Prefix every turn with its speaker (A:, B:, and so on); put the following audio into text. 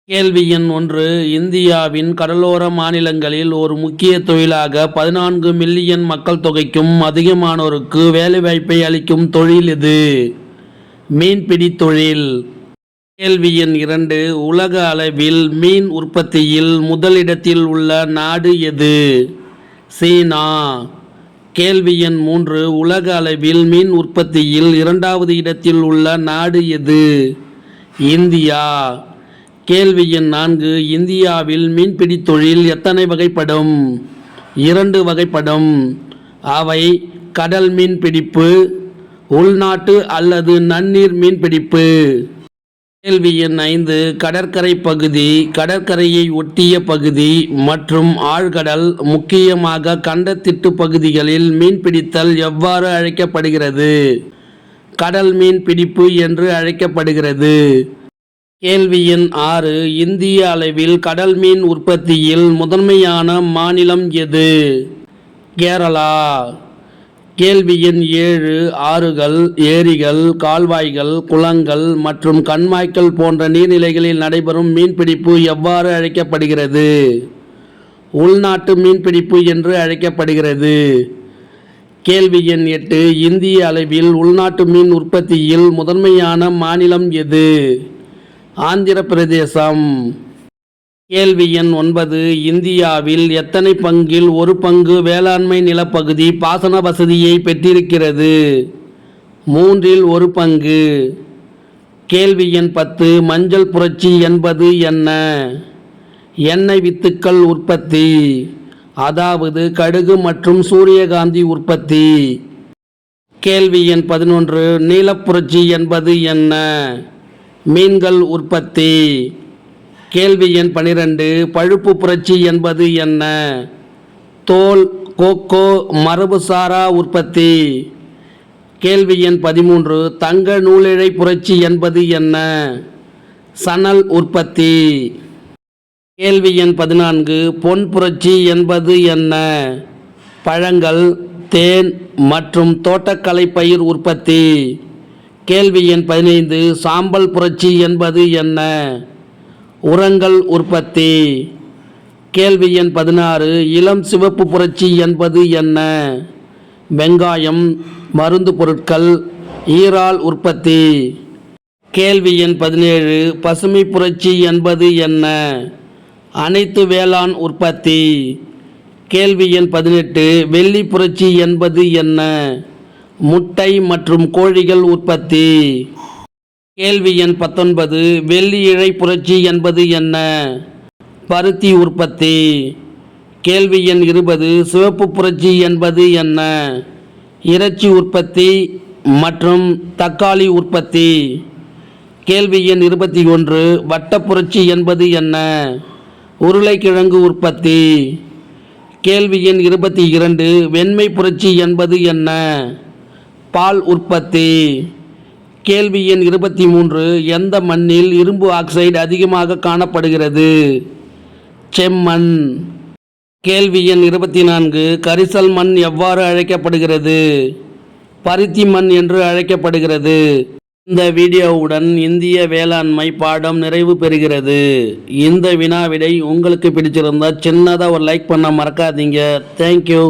A: கேள்வி எண் 1. இந்தியாவின் கடலோர மாநிலங்களில் ஒரு முக்கிய தொழிலாக 14 மில்லியன் மக்கள் தொகைக்கும் அதிகமானோருக்கு வேலைவாய்ப்பை அளிக்கும் தொழில் எது? மீன்பிடி தொழில். கேள்வி எண் 2. உலக அளவில் மீன் உற்பத்தியில் முதலிடத்தில் உள்ள நாடு எது? சீனா. கேள்வி எண் 3. உலக அளவில் மீன் உற்பத்தியில் இரண்டாவது இடத்தில் உள்ள நாடு எது? இந்தியா. கேள்வி எண் 4. இந்தியாவில் மீன்பிடி தொழில் எத்தனை வகைப்படும்? 2 வகைப்படும். அவை கடல் மீன்பிடிப்பு, உள்நாட்டு அல்லது நன்னீர் மீன்பிடிப்பு. கேள்வி எண் 5. கடற்கரை பகுதி, கடற்கரையை ஒட்டிய பகுதி மற்றும் ஆழ்கடல், முக்கியமாக கண்டத்திட்டு பகுதிகளில் மீன்பிடித்தல் எவ்வாறு அழைக்கப்படுகிறது? கடல் மீன் பிடிப்பு என்று அழைக்கப்படுகிறது. கேள்வி எண் 6. இந்திய அளவில் கடல் மீன் உற்பத்தியில் முதன்மையான மாநிலம் எது? கேரளா. கேள்வி எண் 7. ஆறுகள், ஏரிகள், கால்வாய்கள், குளங்கள் மற்றும் கண்மாய்கள் போன்ற நீர்நிலைகளில் நடைபெறும் மீன்பிடிப்பு எவ்வாறு அழைக்கப்படுகிறது? உள்நாட்டு மீன்பிடிப்பு என்று அழைக்கப்படுகிறது. கேள்வி எண் 8. இந்திய அளவில் உள்நாட்டு மீன் உற்பத்தியில் முதன்மையான மாநிலம் எது? ஆந்திர பிரதேசம். கேள்வி எண் 9. இந்தியாவில் எத்தனை பங்கில் ஒரு பங்கு வேளாண்மை நிலப்பகுதி பாசன வசதியை பெற்றிருக்கிறது? 1/3 பங்கு. கேள்வி எண் 10. மஞ்சள் புரட்சி என்பது என்ன? எண்ணெய் வித்துக்கள் உற்பத்தி, அதாவது கடுகு மற்றும் சூரியகாந்தி உற்பத்தி. கேள்வி எண் 11. நீலப்புரட்சி என்பது என்ன? மீன்கள் உற்பத்தி. கேள்வி எண் 12. பழுப்பு புரட்சி என்பது என்ன? தோல், கோகோ, மரபுசாரா உற்பத்தி. கேள்வி எண் 13. தங்க நூலிழை புரட்சி என்பது என்ன? சணல் உற்பத்தி. கேள்வி எண் 14. பொன் புரட்சி என்பது என்ன? பழங்கள், தேன் மற்றும் தோட்டக்கலை பயிர் உற்பத்தி. கேள்வி எண் 15. சாம்பல் புரட்சி என்பது என்ன? உரங்கள் உற்பத்தி. கேள்வி எண் 16. இளம் சிவப்பு புரட்சி என்பது என்ன? வெங்காயம், மருந்து பொருட்கள், ஈரால் உற்பத்தி. கேள்வி எண் 17. பசுமை புரட்சி என்பது என்ன? அனைத்து வேளாண் உற்பத்தி. கேள்வி எண் 18. வெள்ளி புரட்சி என்பது என்ன? முட்டை மற்றும் கோழிகள் உற்பத்தி. கேள்வி எண் 19. வெள்ளி இழை புரட்சி என்பது என்ன? பருத்தி உற்பத்தி. கேள்வி எண் 20. சிவப்பு புரட்சி என்பது என்ன? இறைச்சி உற்பத்தி மற்றும் தக்காளி உற்பத்தி. கேள்வி எண் 21. வட்ட புரட்சி என்பது என்ன? உருளைக்கிழங்கு உற்பத்தி. கேள்வி எண் 22. வெண்மை புரட்சி என்பது என்ன? பால் உற்பத்தி. கேள்வி எண் 23. எந்த மண்ணில் இரும்பு ஆக்சைடு அதிகமாக காணப்படுகிறது? செம்மண். கேள்வி எண் 24. கரிசல் மண் எவ்வாறு அழைக்கப்படுகிறது? பருத்தி மண் என்று அழைக்கப்படுகிறது. இந்த வீடியோவுடன் இந்திய வேளாண்மை பாடம் நிறைவு பெறுகிறது. இந்த வினாவிடை உங்களுக்கு பிடிச்சிருந்தா சின்னதாக ஒரு லைக் பண்ண மறக்காதீங்க. தேங்க்யூ.